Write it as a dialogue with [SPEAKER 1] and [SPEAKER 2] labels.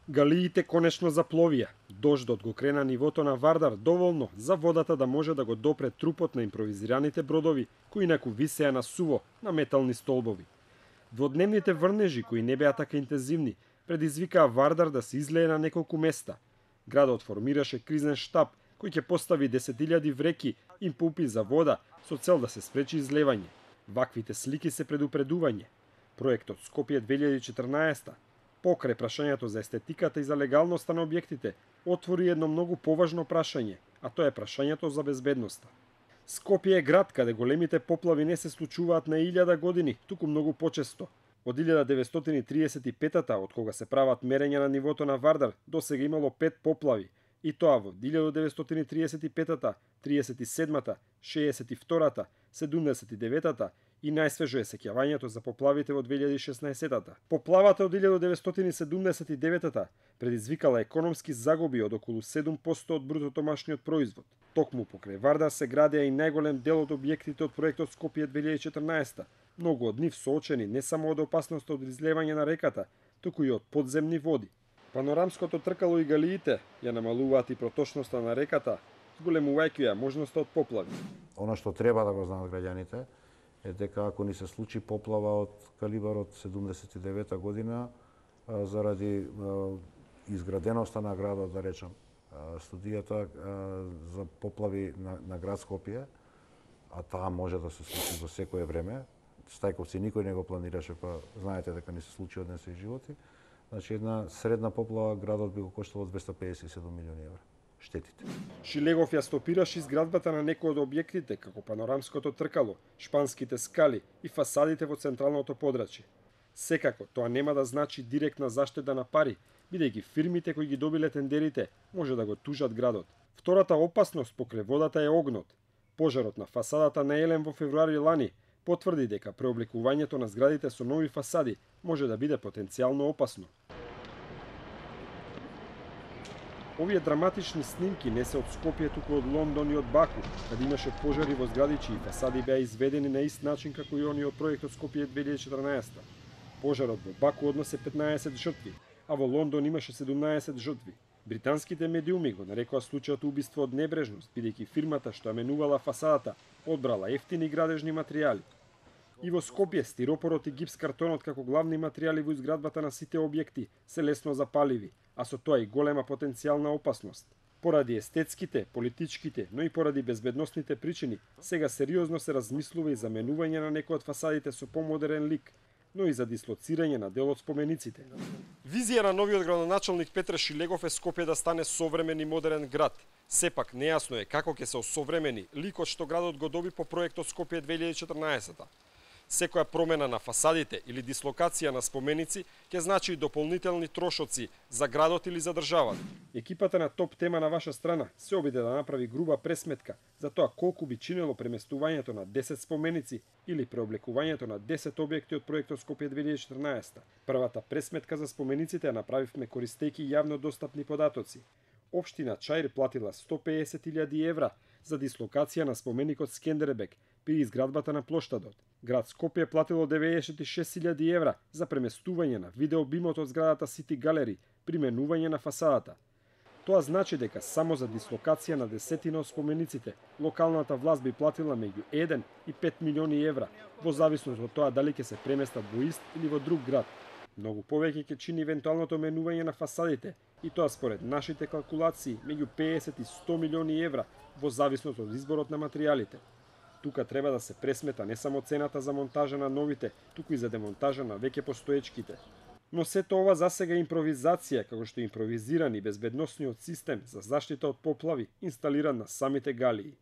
[SPEAKER 1] Галиите конечно запловија. Дождот го крена нивото на Вардар доволно за водата да може да го допре трупот на импровизираните бродови кои инаку висеа на суво на метални столбови. Дводневните врнежи кои не беа така интензивни предизвикаа Вардар да се излее на неколку места. Градот формираше кризен штаб кој ќе постави 10.000 вреки и пумпи за вода со цел да се спречи излевање. Ваквите слики се предупредување. Проектот Скопје 2014 покрај прашањето за естетиката и за легалноста на објектите, отвори едно многу поважно прашање, а тоа е прашањето за безбедноста. Скопје е град каде големите поплави не се случуваат на 1000 години, туку многу почесто. Од 1935-та, од кога се прават мерења на нивото на Вардар, досега имало 5 поплави, и тоа во 1935-та, 37-та, 62-та, 79-та и најсвежо е сеќавањето за поплавите во 2016-та. Поплавата од 1979-та предизвикала економски загуби од околу 7% од брутодомашниот производ. Токму покрај Вардар се градеа и најголем дел од објектите од проектот Скопје 2014, многу од нив соочени не само од опасноста од излевање на реката, туку и од подземни води. Панорамското тркало и галиите ја намалуваат и проточноста на реката, зголемувајќи ја можноста од поплави.
[SPEAKER 2] Она што треба да го знаат граѓаните е дека ако ни се случи поплава од калибарот 79 година, заради изграденоста на градот, да речем, студијата за поплави на град Скопје, а таа може да се случи во секое време, Стајковци никој не го планираше, па знаете дека не се случи од несој животи, значи една средна поплава градот би го коштало 257 милиони евра. Штетите.
[SPEAKER 1] Шилегов ја стопираше изградбата на некои од објектите, како панорамското тркало, шпанските скали и фасадите во централното подрачје. Секако, тоа нема да значи директна заштеда на пари, бидејќи фирмите кои ги добиле тендерите може да го тужат градот. Втората опасност покрај водата е огнот. Пожарот на фасадата на Елем во февруари лани потврди дека преобликувањето на зградите со нови фасади може да биде потенцијално опасно. Овие драматични снимки не се од Скопје, туку од Лондон и од Баку, каде имаше пожари во згради чии фасади беа изведени на ист начин како и оние од проектот Скопје 2014. Пожарот во Баку однесе 15 жртви, а во Лондон имаше 17 жртви. Британските медиуми го нарекоа случајот убиство од небрежност, бидејќи фирмата што ја менувала фасадата одбрала ефтини градежни материјали. И во Скопје стиропорот и гипс картонот како главни материјали во изградбата на сите објекти се лесно запаливи, а со тоа и голема потенцијална опасност. Поради естетските, политичките, но и поради безбедносните причини, сега сериозно се размислува и за менување на некои од фасадите со помодерен лик, но и за дислоцирање на дел од спомениците. Визија на новиот градоначалник Петре Шилегов е Скопје да стане современ и модерен град. Сепак нејасно е како ќе се осовремени ликот што градот го доби по проектот Скопје 2014. Секоја промена на фасадите или дислокација на споменици ќе значи и дополнителни трошоци за градот или за државата. Екипата на Топ Тема на ваша страна се обиде да направи груба пресметка за тоа колку би чинело преместувањето на 10 споменици или преоблекувањето на 10 објекти од проектот Скопје 2014. Првата пресметка за спомениците ја направивме користејќи јавно достапни податоци. Општина Чаир платила 150.000 евра за дислокација на споменикот Скендербек при изградбата на плоштадот. Град Скопје платило 96.000 евра за преместување на видеобимот од зградата Сити Галери при менување на фасадата. Тоа значи дека само за дислокација на десетина од спомениците, локалната власт би платила меѓу 1 и 5 милиони евра, во зависност од тоа дали ќе се преместат во ист или во друг град. Многу повеќе ќе чини евентуалното менување на фасадите, и тоа според нашите калкулации меѓу 50 и 100 милиони евра, во зависност од изборот на материјалите. Тука треба да се пресмета не само цената за монтажа на новите, туку и за демонтажа на веќе постоечките. Но сето ова засега е импровизација, како што е импровизиран и безбедносниот систем за заштита од поплави инсталиран на самите галии.